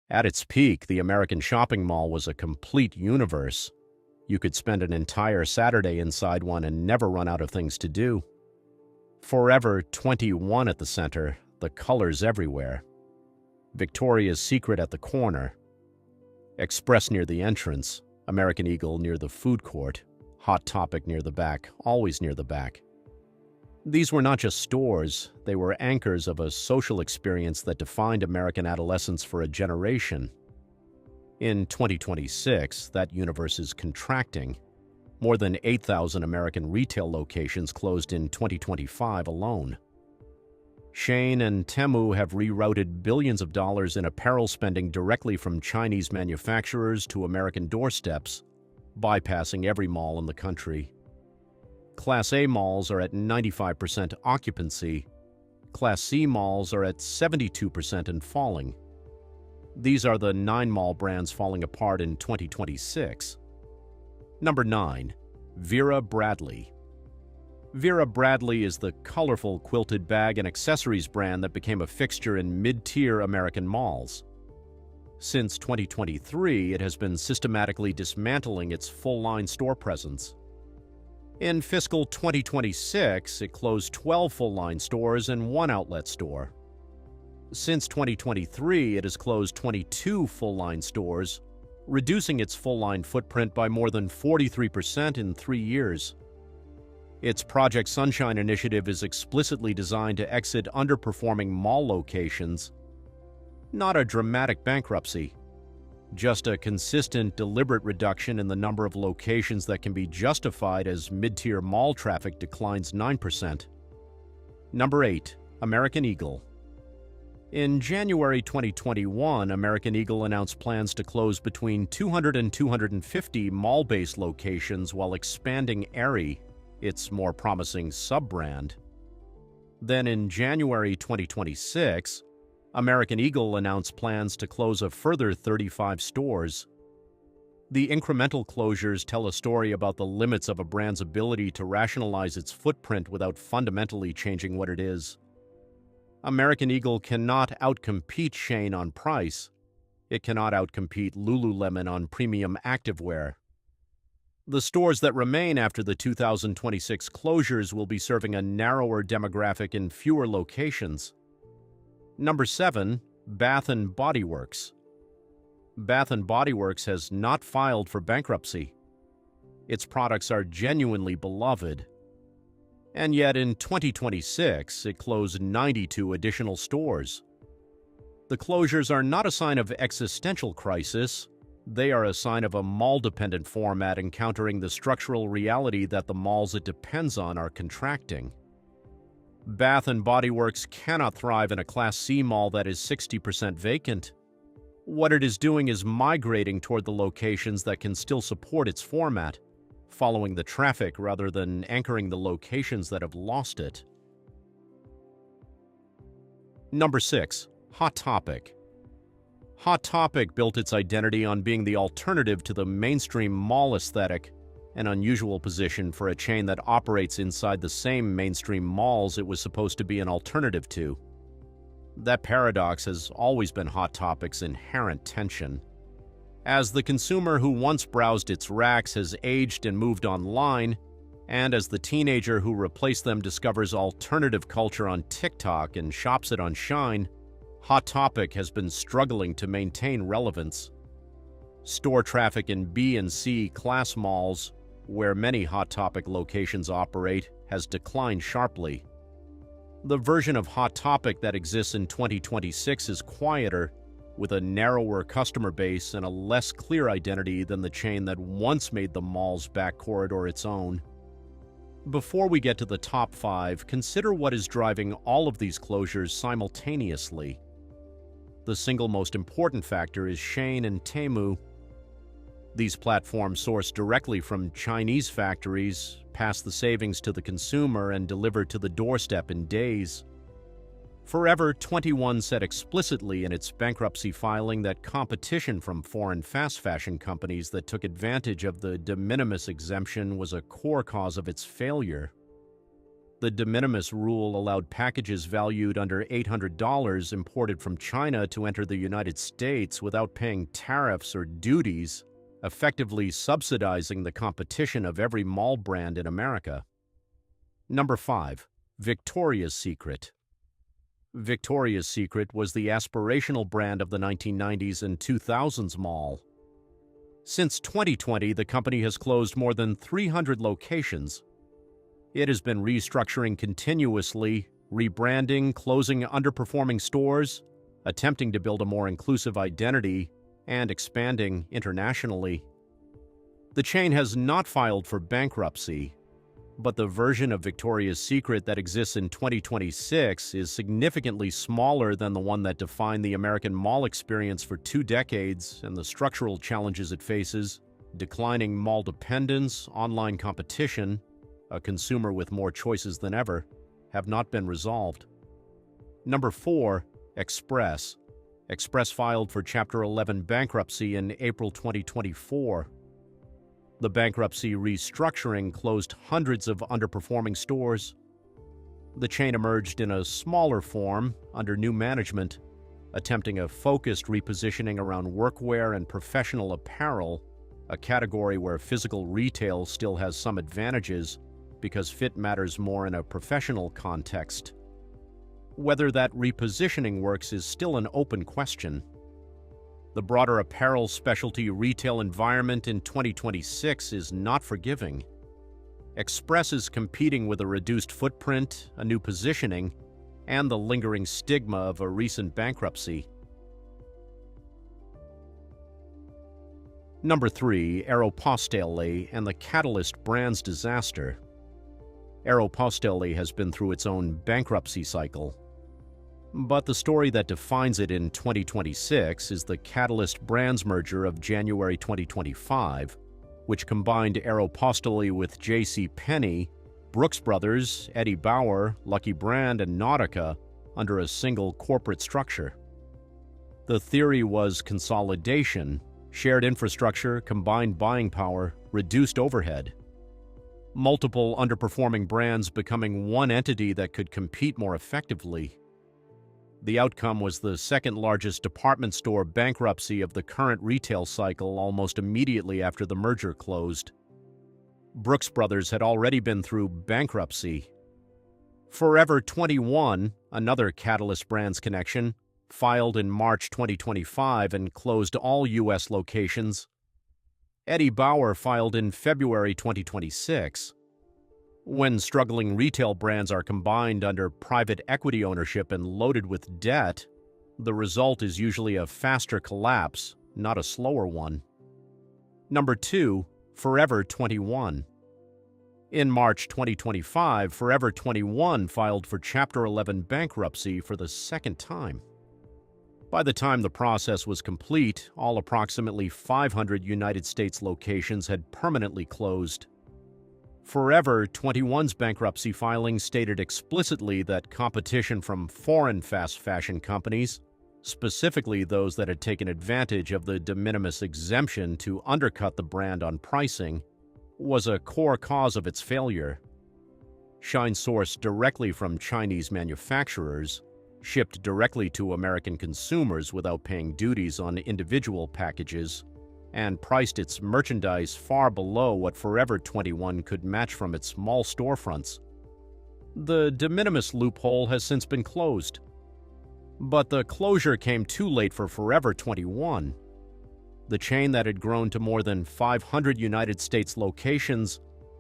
At its peak, the American shopping mall was a complete universe. You could spend an entire Saturday inside one and never run out of things to do. Forever 21 at the center, the colors everywhere. Victoria's Secret at the corner. Express near the entrance. American Eagle near the food court. Hot Topic near the back, always near the back. These were not just stores, they were anchors of a social experience that defined American adolescence for a generation. In 2026, that universe is contracting. More than 8,000 American retail locations closed in 2025 alone. Shein and Temu have rerouted billions of dollars in apparel spending directly from Chinese manufacturers to American doorsteps, bypassing every mall in the country. Class A malls are at 95% occupancy. Class C malls are at 72% and falling. These are the 9 mall brands falling apart in 2026. Number 9. Vera Bradley. Vera Bradley is the colorful quilted bag and accessories brand that became a fixture in mid-tier American malls. Since 2023, it has been systematically dismantling its full-line store presence. In fiscal 2026, it closed 12 full-line stores and 1 outlet store. Since 2023, it has closed 22 full-line stores, reducing its full-line footprint by more than 43% in 3 years. Its Project Sunshine initiative is explicitly designed to exit underperforming mall locations. Not a dramatic bankruptcy, just a consistent, deliberate reduction in the number of locations that can be justified as mid-tier mall traffic declines 9%. Number 8. American Eagle. In January 2021, American Eagle announced plans to close between 200 and 250 mall-based locations while expanding Aerie, its more promising sub-brand. Then in January 2026, American Eagle announced plans to close a further 35 stores. The incremental closures tell a story about the limits of a brand's ability to rationalize its footprint without fundamentally changing what it is. American Eagle cannot outcompete Shein on price. It cannot outcompete Lululemon on premium activewear. The stores that remain after the 2026 closures will be serving a narrower demographic in fewer locations. Number 7. Bath & Body Works. Bath & Body Works has not filed for bankruptcy. Its products are genuinely beloved. And yet in 2026, it closed 92 additional stores. The closures are not a sign of existential crisis. They are a sign of a mall-dependent format encountering the structural reality that the malls it depends on are contracting. Bath & Body Works cannot thrive in a Class C mall that is 60% vacant. What it is doing is migrating toward the locations that can still support its format, following the traffic rather than anchoring the locations that have lost it. Number 6. Hot Topic. Hot Topic built its identity on being the alternative to the mainstream mall aesthetic, an unusual position for a chain that operates inside the same mainstream malls it was supposed to be an alternative to. That paradox has always been Hot Topic's inherent tension. As the consumer who once browsed its racks has aged and moved online, and as the teenager who replaced them discovers alternative culture on TikTok and shops it on Shein, Hot Topic has been struggling to maintain relevance. Store traffic in B and C class malls, where many Hot Topic locations operate, has declined sharply. The version of Hot Topic that exists in 2026 is quieter, with a narrower customer base and a less clear identity than the chain that once made the mall's back corridor its own. Before we get to the top 5, consider what is driving all of these closures simultaneously. The single most important factor is Shein and Temu. These platforms source directly from Chinese factories, pass the savings to the consumer, and deliver to the doorstep in days. Forever 21 said explicitly in its bankruptcy filing that competition from foreign fast fashion companies that took advantage of the de minimis exemption was a core cause of its failure. The de minimis rule allowed packages valued under $800 imported from China to enter the United States without paying tariffs or duties, effectively subsidizing the competition of every mall brand in America. Number 5. Victoria's Secret. Victoria's Secret was the aspirational brand of the 1990s and 2000s mall. Since 2020, the company has closed more than 300 locations. It has been restructuring continuously, rebranding, closing underperforming stores, attempting to build a more inclusive identity, and expanding internationally. The chain has not filed for bankruptcy, but the version of Victoria's Secret that exists in 2026 is significantly smaller than the one that defined the American mall experience for 2 decades, and the structural challenges it faces, declining mall dependence, online competition, a consumer with more choices than ever, have not been resolved. Number 4. Express. Express filed for Chapter 11 bankruptcy in April 2024. The bankruptcy restructuring closed hundreds of underperforming stores. The chain emerged in a smaller form under new management, attempting a focused repositioning around workwear and professional apparel, a category where physical retail still has some advantages because fit matters more in a professional context. Whether that repositioning works is still an open question. The broader apparel specialty retail environment in 2026 is not forgiving. Express is competing with a reduced footprint, a new positioning, and the lingering stigma of a recent bankruptcy. Number 3. Aeropostale and the Catalyst Brands disaster. Aeropostale has been through its own bankruptcy cycle. But the story that defines it in 2026 is the Catalyst Brands merger of January 2025, which combined Aeropostale with JCPenney, Brooks Brothers, Eddie Bauer, Lucky Brand, and Nautica under a single corporate structure. The theory was consolidation, shared infrastructure, combined buying power, reduced overhead. Multiple underperforming brands becoming one entity that could compete more effectively. The outcome was the second-largest department store bankruptcy of the current retail cycle almost immediately after the merger closed. Brooks Brothers had already been through bankruptcy. Forever 21, another Catalyst Brands connection, filed in March 2025 and closed all U.S. locations. Eddie Bauer filed in February 2026. When struggling retail brands are combined under private equity ownership and loaded with debt, the result is usually a faster collapse, not a slower one. Number 2. Forever 21. In March 2025, Forever 21 filed for Chapter 11 bankruptcy for the second time. By the time the process was complete, all approximately 500 United States locations had permanently closed. Forever 21's bankruptcy filing stated explicitly that competition from foreign fast fashion companies, specifically those that had taken advantage of the de minimis exemption to undercut the brand on pricing, was a core cause of its failure. Shein sourced directly from Chinese manufacturers, shipped directly to American consumers without paying duties on individual packages, and priced its merchandise far below what Forever 21 could match from its mall storefronts. The de minimis loophole has since been closed. But the closure came too late for Forever 21. The chain that had grown to more than 500 United States locations,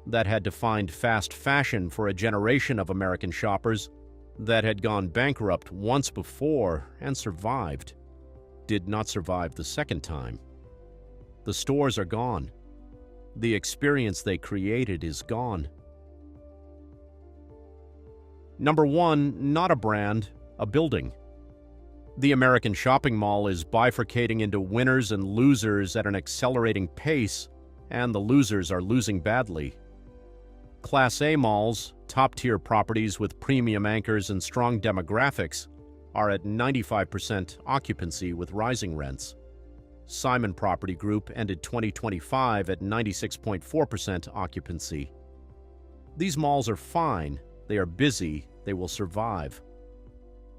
that had defined fast fashion for a generation of American shoppers, that had gone bankrupt once before and survived, did not survive the second time. The stores are gone. The experience they created is gone. Number 1, not a brand, a building. The American shopping mall is bifurcating into winners and losers at an accelerating pace, and the losers are losing badly. Class A malls, top-tier properties with premium anchors and strong demographics, are at 95% occupancy with rising rents. Simon Property Group ended 2025 at 96.4% occupancy. These malls are fine, They are busy, they will survive.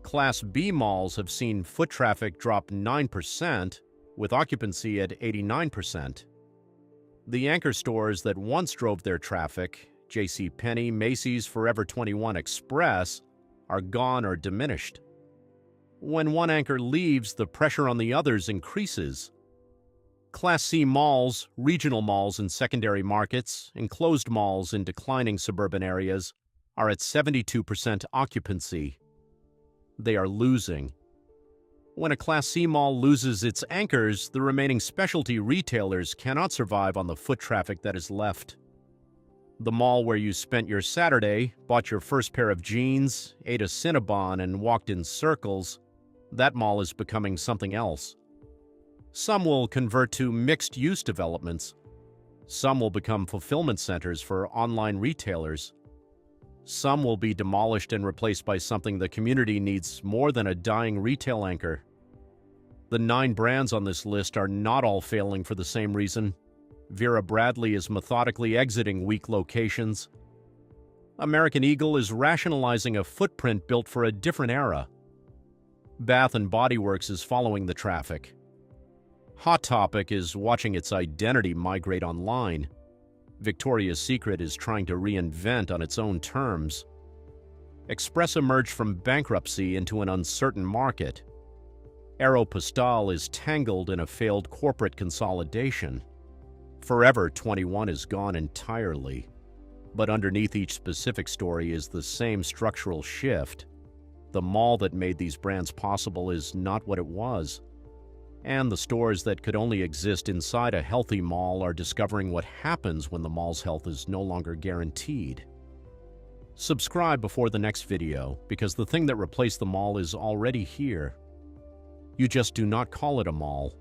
Class B malls have seen foot traffic drop 9%, with occupancy at 89%. The anchor stores that once drove their traffic, JCPenney, Macy's, Forever 21 Express, are gone or diminished. When one anchor leaves, the pressure on the others increases. Class C malls, regional malls in secondary markets, enclosed malls in declining suburban areas are at 72% occupancy. They are losing. When a Class C mall loses its anchors, the remaining specialty retailers cannot survive on the foot traffic that is left. The mall where you spent your Saturday, bought your first pair of jeans, ate a Cinnabon, and walked in circles, that mall is becoming something else. Some will convert to mixed-use developments. Some will become fulfillment centers for online retailers. Some will be demolished and replaced by something the community needs more than a dying retail anchor. The 9 brands on this list are not all failing for the same reason. Vera Bradley is methodically exiting weak locations. American Eagle is rationalizing a footprint built for a different era. Bath & Body Works is following the traffic. Hot Topic is watching its identity migrate online. Victoria's Secret is trying to reinvent on its own terms. Express emerged from bankruptcy into an uncertain market. Aeropostale is tangled in a failed corporate consolidation. Forever 21 is gone entirely. But underneath each specific story is the same structural shift. The mall that made these brands possible is not what it was. And the stores that could only exist inside a healthy mall are discovering what happens when the mall's health is no longer guaranteed. Subscribe before the next video, because the thing that replaced the mall is already here. You just do not call it a mall.